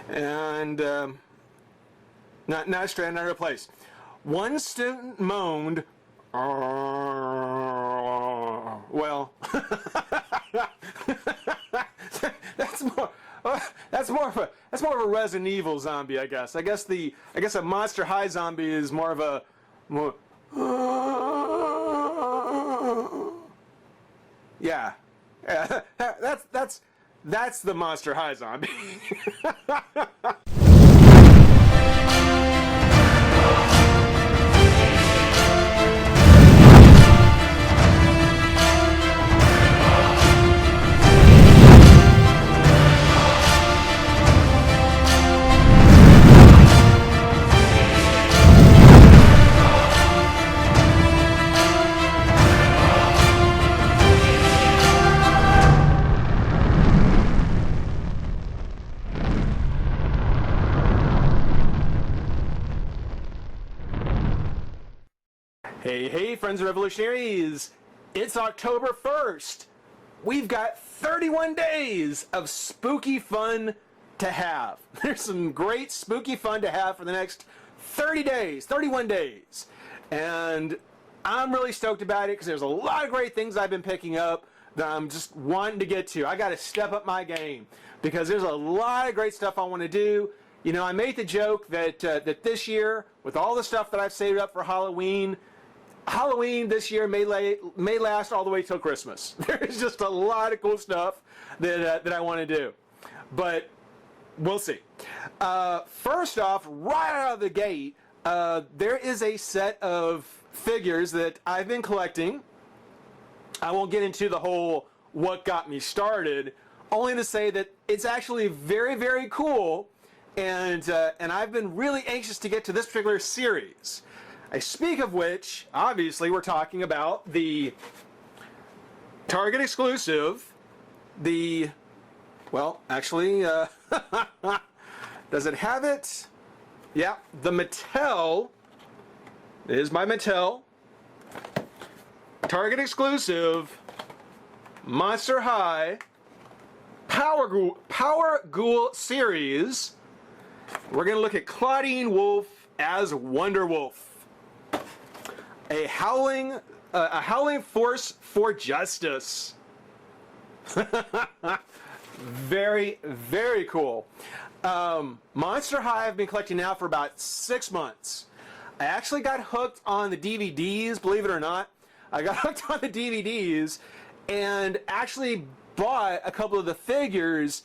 and not stranded, not replaced. One student moaned, well, that's more. That's more of a Resident Evil zombie, I guess. I guess a Monster High zombie is more of a yeah. That's the Monster High zombie. Hey, friends of revolutionaries, it's October 1st. We've got 31 days of spooky fun to have. There's some great spooky fun to have for the next 31 days. And I'm really stoked about it because there's a lot of great things I've been picking up that I'm just wanting to get to. I got to step up my game because there's a lot of great stuff I want to do. You know, I made the joke that this year, with all the stuff that I've saved up for Halloween this year may last all the way till Christmas. There's just a lot of cool stuff that I want to do, but we'll see. First off, right out of the gate, there is a set of figures that I've been collecting. I won't get into the whole what got me started, only to say that it's actually very, very cool, and I've been really anxious to get to this particular series. I speak of which, obviously, we're talking about the Target exclusive, well, actually, does it have it? Yeah, the Mattel, it is my Mattel, Target exclusive, Monster High, Power Ghoul series. We're going to look at Claudine Wolf as Wonder Wolf. A howling force for justice. Very, very cool. Monster High I've been collecting now for about 6 months. I actually got hooked on the DVDs, believe it or not. I got hooked on the DVDs and actually bought a couple of the figures,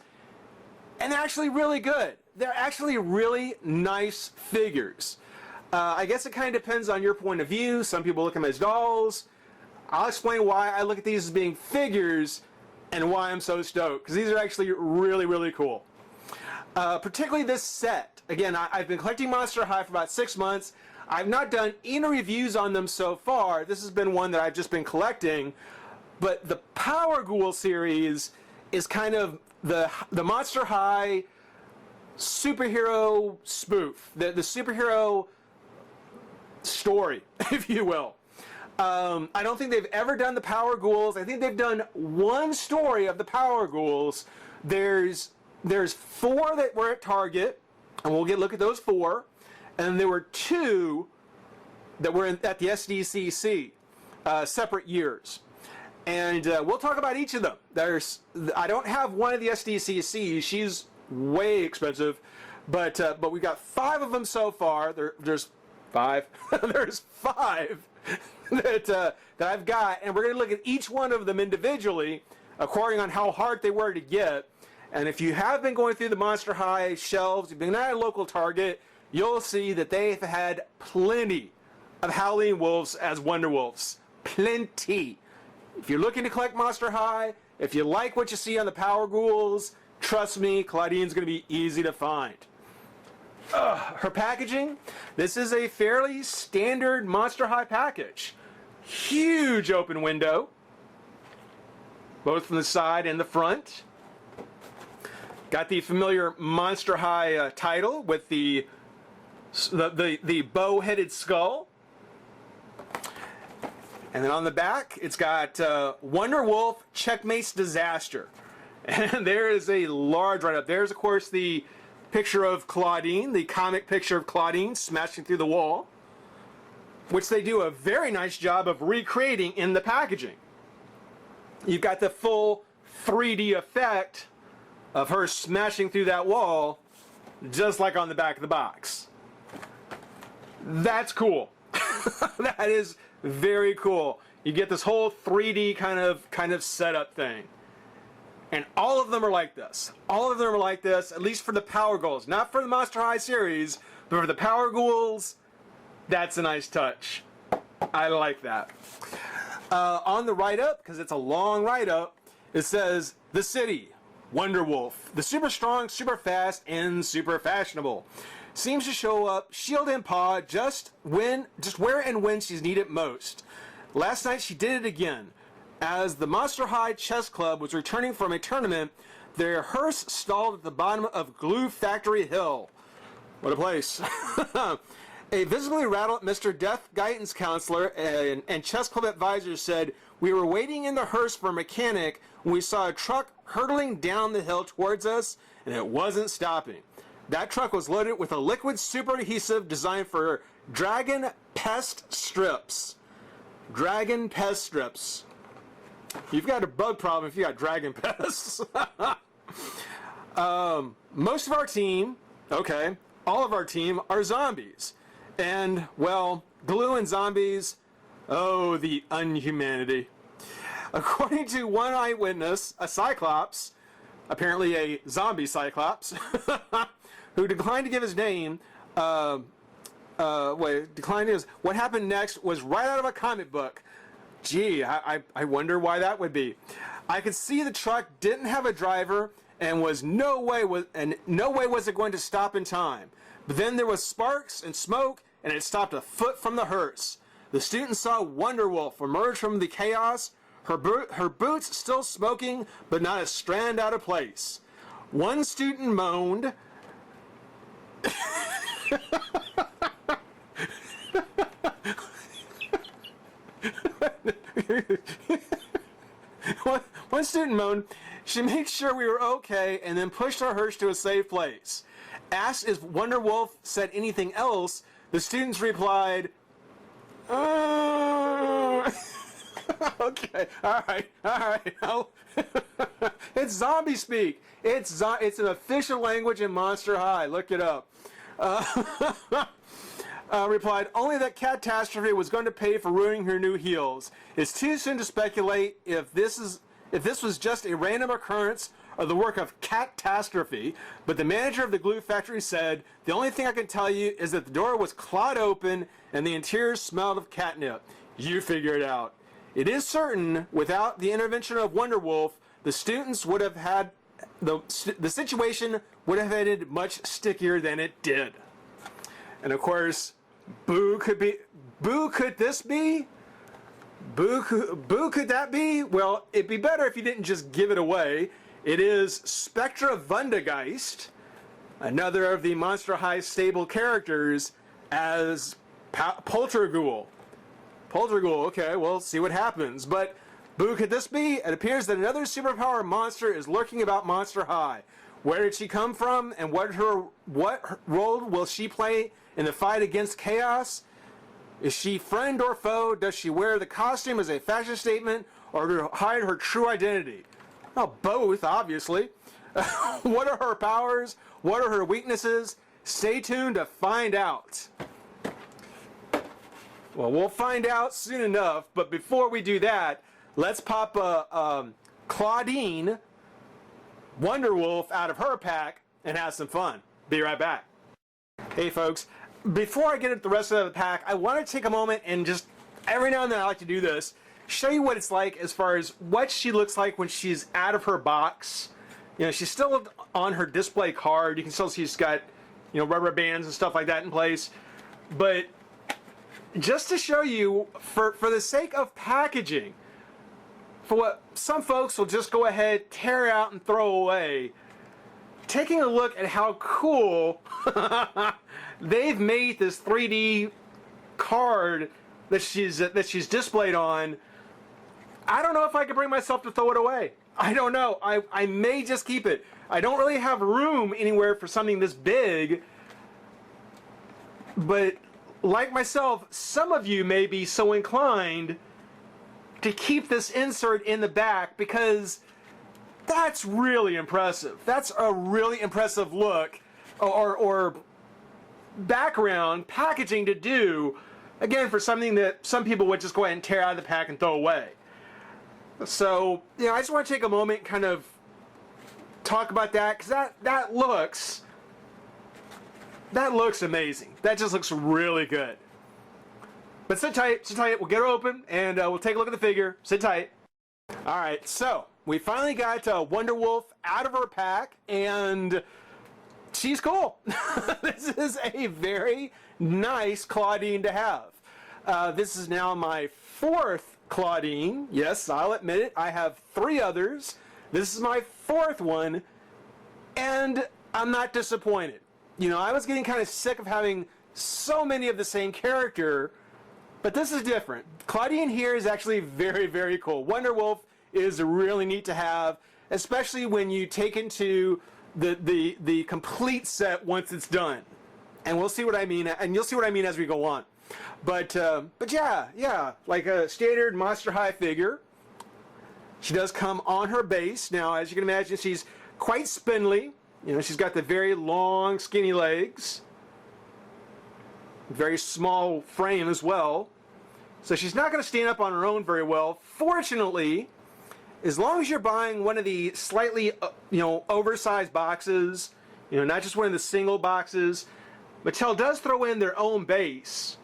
and they're actually really good. They're actually really nice figures. I guess it kind of depends on your point of view. Some people look at them as dolls. I'll explain why I look at these as being figures and why I'm so stoked, because these are actually really, really cool. Particularly this set. Again, I've been collecting Monster High for about 6 months. I've not done any reviews on them so far. This has been one that I've just been collecting. But the Power Ghoul series is kind of the Monster High superhero spoof. The superhero story, if you will. I don't think they've ever done the Power Ghouls. I think they've done one story of the Power Ghouls. There's 4 that were at Target, and we'll look at those 4. And there were 2 that were at the SDCC, separate years. And we'll talk about each of them. I don't have one of the SDCC. She's way expensive, but we got 5 of them so far. There's 5. There's 5 that I've got, and we're going to look at each one of them individually, according on how hard they were to get. And if you have been going through the Monster High shelves, you've been at a local Target, you'll see that they've had plenty of Howling Wolves as Wonder Wolves. Plenty. If you're looking to collect Monster High, if you like what you see on the Power Ghouls, trust me, Claudine's going to be easy to find. Her packaging, this is a fairly standard Monster High package. Huge open window, both from the side and the front. Got the familiar Monster High title with the bow-headed skull. And then on the back, it's got Wonder Wolf Checkmates Disaster. And there is a large write-up. There's, of course, the picture of Claudine, the comic picture of Claudine smashing through the wall, which they do a very nice job of recreating in the packaging. You've got the full 3D effect of her smashing through that wall, just like on the back of the box. That's cool. That is very cool. You get this whole 3D kind of setup thing. And all of them are like this. All of them are like this, at least for the Power Ghouls. Not for the Monster High series, but for the Power Ghouls, that's a nice touch. I like that. On the write-up, because it's a long write-up, it says, "The City, Wonder Wolf, the super strong, super fast, and super fashionable. Seems to show up, shield and paw, just where and when she's needed most. Last night she did it again. As the Monster High Chess Club was returning from a tournament, their hearse stalled at the bottom of Glue Factory Hill." What a place. "A visibly rattled Mr. Death Guidance Counselor and Chess Club advisor said, 'We were waiting in the hearse for a mechanic when we saw a truck hurtling down the hill towards us, and it wasn't stopping. That truck was loaded with a liquid super adhesive designed for dragon pest strips.'" Dragon pest strips. You've got a bug problem if you got dragon pests. "Most of our team, okay, all of our team are zombies. And, well, glue and zombies, oh, the unhumanity. According to one eyewitness, a Cyclops, apparently a zombie Cyclops, who declined to give his name, what happened next was right out of a comic book. Gee, I wonder why that would be. I could see the truck didn't have a driver and no way was it going to stop in time. But then there was sparks and smoke, and it stopped a foot from the hearse. The student saw Wonder Wolf emerge from the chaos, her boots still smoking, but not a strand out of place. One student moaned." One student moaned, "She made sure we were okay and then pushed our hearse to a safe place. Asked if Wonder Wolf said anything else, the students replied, okay, all right. It's zombie speak. It's an official language in Monster High. Look it up." Replied, "Only that catastrophe was going to pay for ruining her new heels. It's too soon to speculate if this was just a random occurrence or the work of catastrophe, but the manager of the glue factory said, 'The only thing I can tell you is that the door was clawed open and the interior smelled of catnip.' You figure it out. It is certain, without the intervention of Wonder Wolf, the students would have had the situation would have ended much stickier than it did." And of course, Boo could this be? Boo could that be? Well, it'd be better if you didn't just give it away. It is Spectra Wundergeist, another of the Monster High stable characters, as Polterghoul. Okay, we'll see what happens. But Boo could this be? It appears that another superpower monster is lurking about Monster High. Where did she come from, and what role will she play in the fight against chaos? Is she friend or foe? Does she wear the costume as a fashion statement or to hide her true identity? Well, both, obviously. What are her powers? What are her weaknesses? Stay tuned to find out. Well, we'll find out soon enough, but before we do that, let's pop Claudine Wonder Wolf out of her pack and have some fun. Be right back. Hey folks, before I get into the rest of the pack, I want to take a moment and just, every now and then I like to do this, show you what it's like as far as what she looks like when she's out of her box. You know, she's still on her display card. You can still see she's got, you know, rubber bands and stuff like that in place. But just to show you, for the sake of packaging, for what some folks will just go ahead, tear out and throw away, taking a look at how cool they've made this 3D card that she's displayed on. I don't know if I can bring myself to throw it away. I don't know. I may just keep it. I don't really have room anywhere for something this big, but like myself, some of you may be so inclined to keep this insert in the back because that's really impressive. That's a really impressive look or background packaging to do, again, for something that some people would just go ahead and tear out of the pack and throw away. So, I just want to take a moment and kind of talk about that, because that looks amazing. That just looks really good. But sit tight, we'll get her open, and we'll take a look at the figure. Sit tight. Alright, so, we finally got Wonder Wolf out of her pack, and she's cool. This is a very nice Claudine to have. This is now my 4th Claudine. Yes, I'll admit it, I have 3 others. This is my 4th one, and I'm not disappointed. I was getting kind of sick of having so many of the same character, but this is different. Claudine here is actually very, very cool. Wonder Wolf is really neat to have, especially when you take into the complete set once it's done. And we'll see what I mean, and you'll see what I mean as we go on. But yeah, like a standard Monster High figure. She does come on her base. Now, as you can imagine, she's quite spindly. She's got the very long, skinny legs. Very small frame as well. So she's not going to stand up on her own very well. Fortunately, as long as you're buying one of the slightly, oversized boxes, not just one of the single boxes, Mattel does throw in their own base,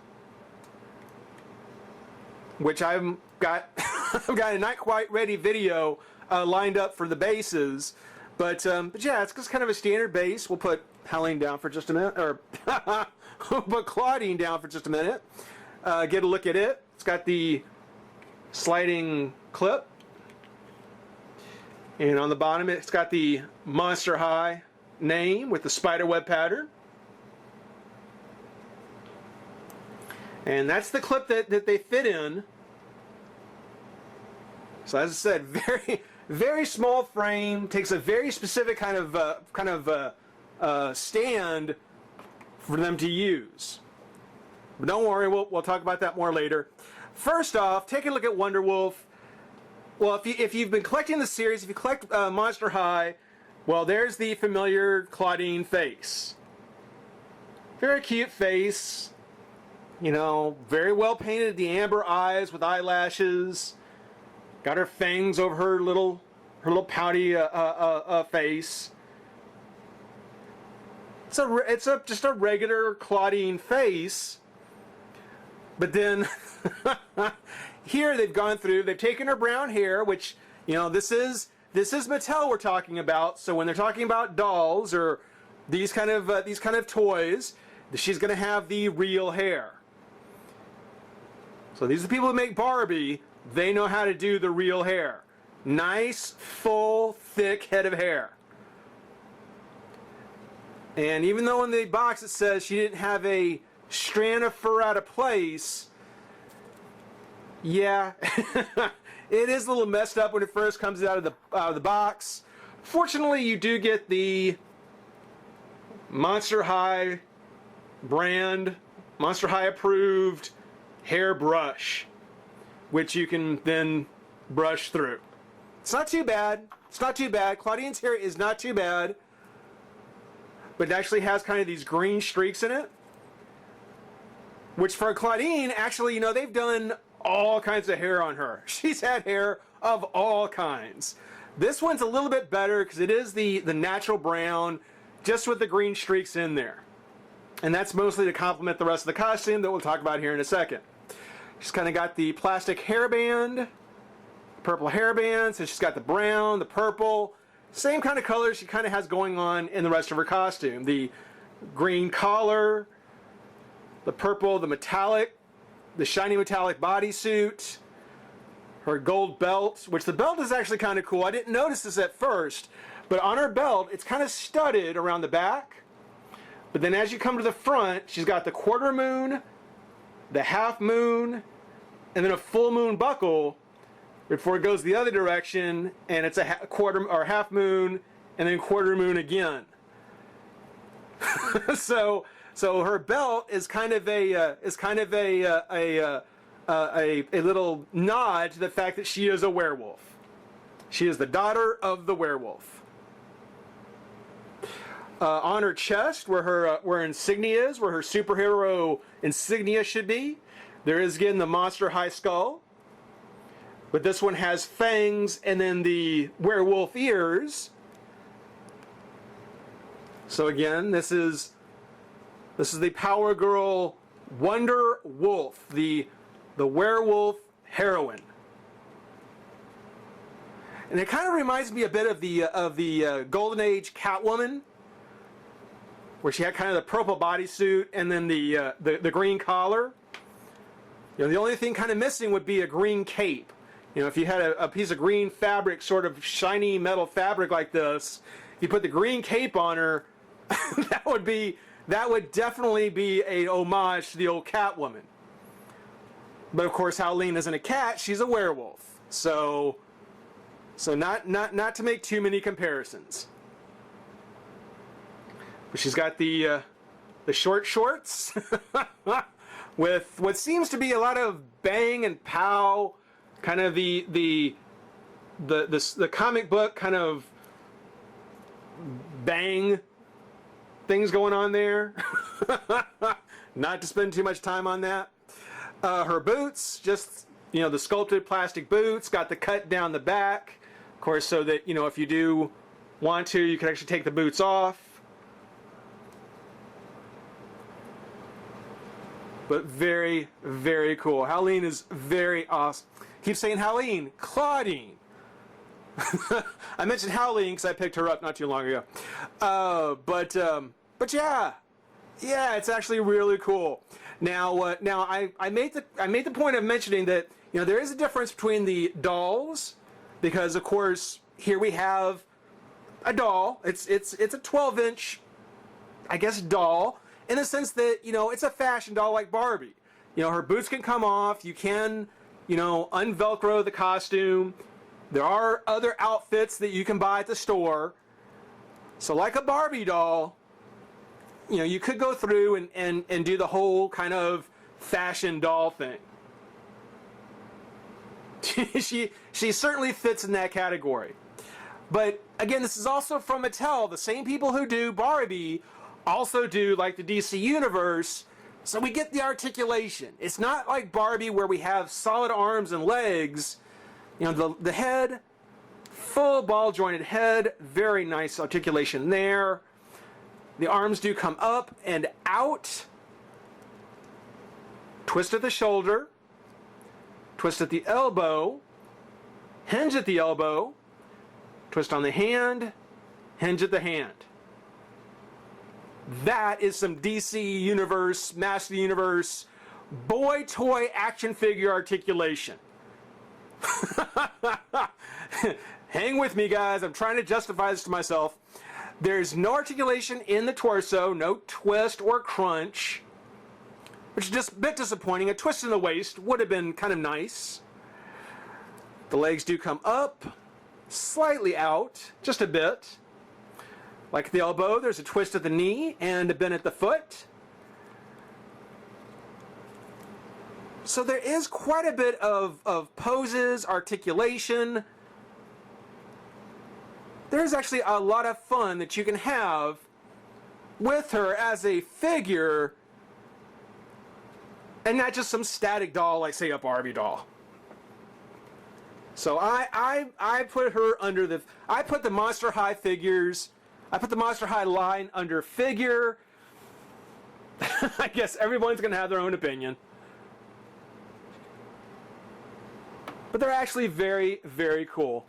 which I've got I've got a not quite ready video lined up for the bases, but yeah, it's just kind of a standard base. We'll put Helene down for just a minute, or we'll put Claudine down for just a minute. Get a look at it. It's got the sliding clip, and on the bottom it's got the Monster High name with the spiderweb pattern. And that's the clip that they fit in. So as I said, very, very small frame, takes a very specific kind of stand for them to use. But don't worry, we'll talk about that more later. First off, take a look at Wonder Wolf. Well, if you've been collecting the series, if you collect Monster High, well, there's the familiar Claudine face. Very cute face. Very well painted, the amber eyes with eyelashes. Got her fangs over her little pouty face. It's just a regular Claudine face. But then here they've gone through, they've taken her brown hair, which, this is Mattel we're talking about. So when they're talking about dolls or these kind of toys, she's going to have the real hair. So these are the people who make Barbie. They know how to do the real hair. Nice, full, thick head of hair. And even though in the box it says she didn't have a strand of fur out of place, yeah, it is a little messed up when it first comes out of the box. Fortunately, you do get the Monster High brand, Monster High approved hair brush, which you can then brush through. It's not too bad. It's not too bad. Claudine's hair is not too bad, but it actually has kind of these green streaks in it, which for Claudine, actually, they've done all kinds of hair on her. She's had hair of all kinds. This one's a little bit better because it is the natural brown, just with the green streaks in there. And that's mostly to complement the rest of the costume that we'll talk about here in a second. She's kind of got the plastic hairband, purple hairband, so she's got the brown, the purple, same kind of colors she kind of has going on in the rest of her costume. The green collar, the purple, the metallic, the shiny metallic bodysuit, her gold belt, which the belt is actually kind of cool. I didn't notice this at first, but on her belt, it's kind of studded around the back. But then as you come to the front, she's got the quarter moon, the half moon, and then a full moon buckle before it goes the other direction, and it's a quarter or half moon and then quarter moon again. So her belt is kind of a little nod to the fact that she is a werewolf. She is the daughter of the werewolf. On her chest, where her insignia is, where her superhero insignia should be, there is again the Monster High skull. But this one has fangs and then the werewolf ears. So again, this is the Power Girl Wonder Wolf, the werewolf heroine. And it kind of reminds me a bit of the Golden Age Catwoman, where she had kind of the purple bodysuit and then the green collar. You know, the only thing kind of missing would be a green cape. You know, if you had a piece of green fabric, sort of shiny metal fabric like this, you put the green cape on her, that would definitely be a homage to the old Catwoman. But of course, Howleen isn't a cat; she's a werewolf. So not to make too many comparisons. But she's got the short shorts with what seems to be a lot of bang and pow, kind of the comic book kind of bang things going on there. Not to spend too much time on that. Her boots, just, you know, the sculpted plastic boots, got the cut down the back, of course, so that, you know, if you do want to, you can actually take the boots off. But very, very cool. Howleen is very awesome. Keep saying Howleen, Claudine. I mentioned Howleen because I picked her up not too long ago. But yeah, it's actually really cool. Now I made the point of mentioning that, you know, there is a difference between the dolls, because of course here we have a doll. It's a 12-inch, I guess, doll, in the sense that, you know, it's a fashion doll like Barbie. You know, her boots can come off. You can, you know, unvelcro the costume. There are other outfits that you can buy at the store. So like a Barbie doll, you know, you could go through and do the whole kind of fashion doll thing. She certainly fits in that category. But again, this is also from Mattel. The same people who do Barbie also do like the DC Universe. So we get the articulation. It's not like Barbie where we have solid arms and legs. You know, the head, full ball jointed head, very nice articulation there. The arms do come up and out. Twist at the shoulder. Twist at the elbow. Hinge at the elbow. Twist on the hand. Hinge at the hand. That is some DC Universe, Master Universe, boy toy action figure articulation. Hang with me, guys. I'm trying to justify this to myself. There's no articulation in the torso, no twist or crunch, which is just a bit disappointing. A twist in the waist would have been kind of nice. The legs do come up, slightly out, just a bit. Like the elbow, there's a twist at the knee and a bend at the foot. So there is quite a bit of poses, articulation. There's actually a lot of fun that you can have with her as a figure, and not just some static doll like, say, a Barbie doll. So I put her under the... I put the Monster High figures... I put the Monster High line under figure. I guess everyone's going to have their own opinion. But they're actually very, very cool.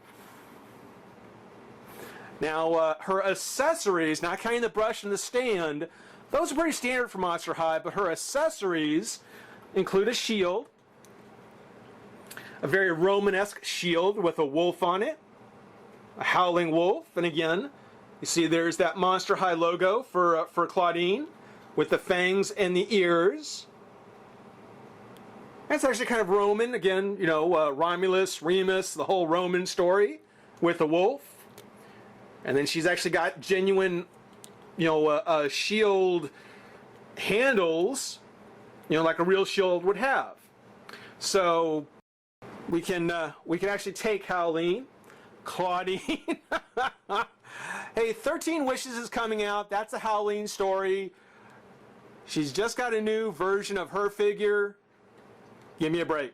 Now, her accessories, not counting the brush and the stand, those are pretty standard for Monster High, but her accessories include a shield, a very Romanesque shield with a wolf on it, a howling wolf, and again, you see there's that Monster High logo for Claudine with the fangs and the ears. That's actually kind of Roman, again, you know, Romulus, Remus, the whole Roman story with the wolf. And then she's actually got genuine, you know, shield handles, you know, like a real shield would have. So we can actually take Howleen, Claudine. Hey, 13 Wishes is coming out. That's a Howleen story. She's just got a new version of her figure. Give me a break.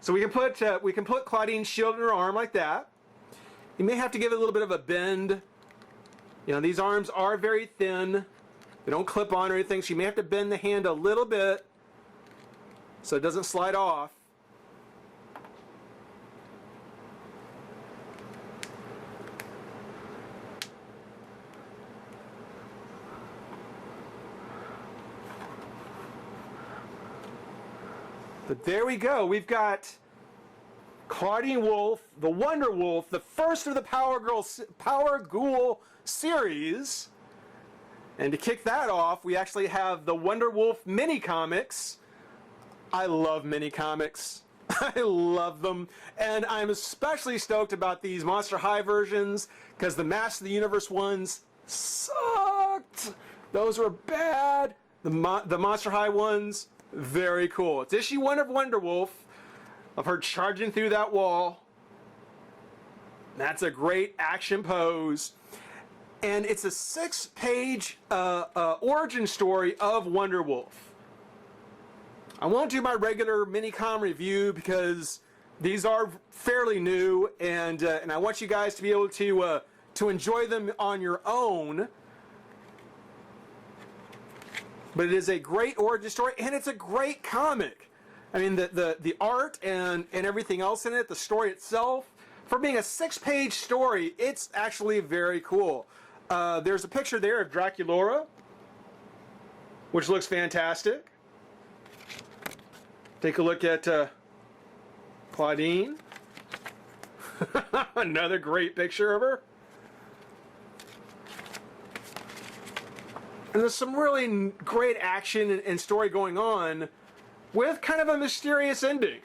So we can put Claudine's shield in her arm like that. You may have to give it a little bit of a bend. You know, these arms are very thin. They don't clip on or anything, so you may have to bend the hand a little bit so it doesn't slide off. But there we go. We've got Claudine Wolf, the Wonder Wolf, the first of the Power Ghoul series. And to kick that off, we actually have the Wonder Wolf mini comics. I love mini comics. I love them. And I'm especially stoked about these Monster High versions because the Master of the Universe ones sucked. Those were bad. The Monster High ones, very cool. It's issue 1 of Wonder Wolf, of her charging through that wall. That's a great action pose. And it's a 6-page origin story of Wonder Wolf. I won't do my regular mini-com review because these are fairly new, and I want you guys to be able to enjoy them on your own. But it is a great origin story, and it's a great comic. I mean, the art and everything else in it, the story itself, for being a 6-page story, it's actually very cool. There's a picture there of Draculaura, which looks fantastic. Take a look at Claudine. Another great picture of her. And there's some really great action and story going on with kind of a mysterious ending.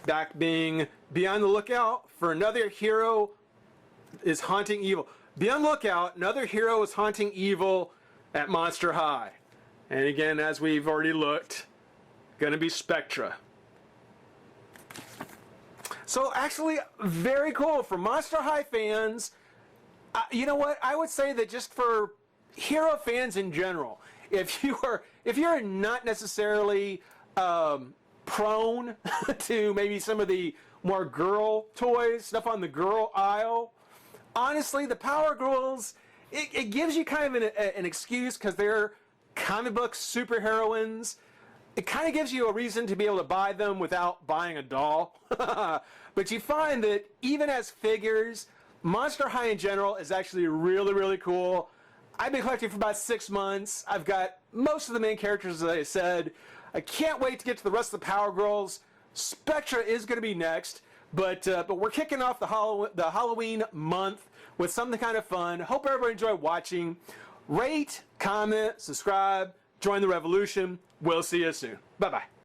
Back being, be on the lookout for another hero is haunting evil. Be on the lookout, another hero is haunting evil at Monster High. And again, as we've already looked, gonna be Spectra. So actually, very cool for Monster High fans. You know what? I would say that just for hero fans in general, if you're not necessarily prone to maybe some of the more girl toys, stuff on the girl aisle, honestly, the Power Ghouls, it gives you kind of an excuse because they're comic book superheroines. It kind of gives you a reason to be able to buy them without buying a doll. But you find that even as figures, Monster High in general is actually really, really cool. I've been collecting for about 6 months. I've got most of the main characters, as I said. I can't wait to get to the rest of the Power Girls. Spectra is going to be next, but we're kicking off the Halloween month with something kind of fun. Hope everybody enjoyed watching. Rate, comment, subscribe, join the revolution. We'll see you soon. Bye-bye.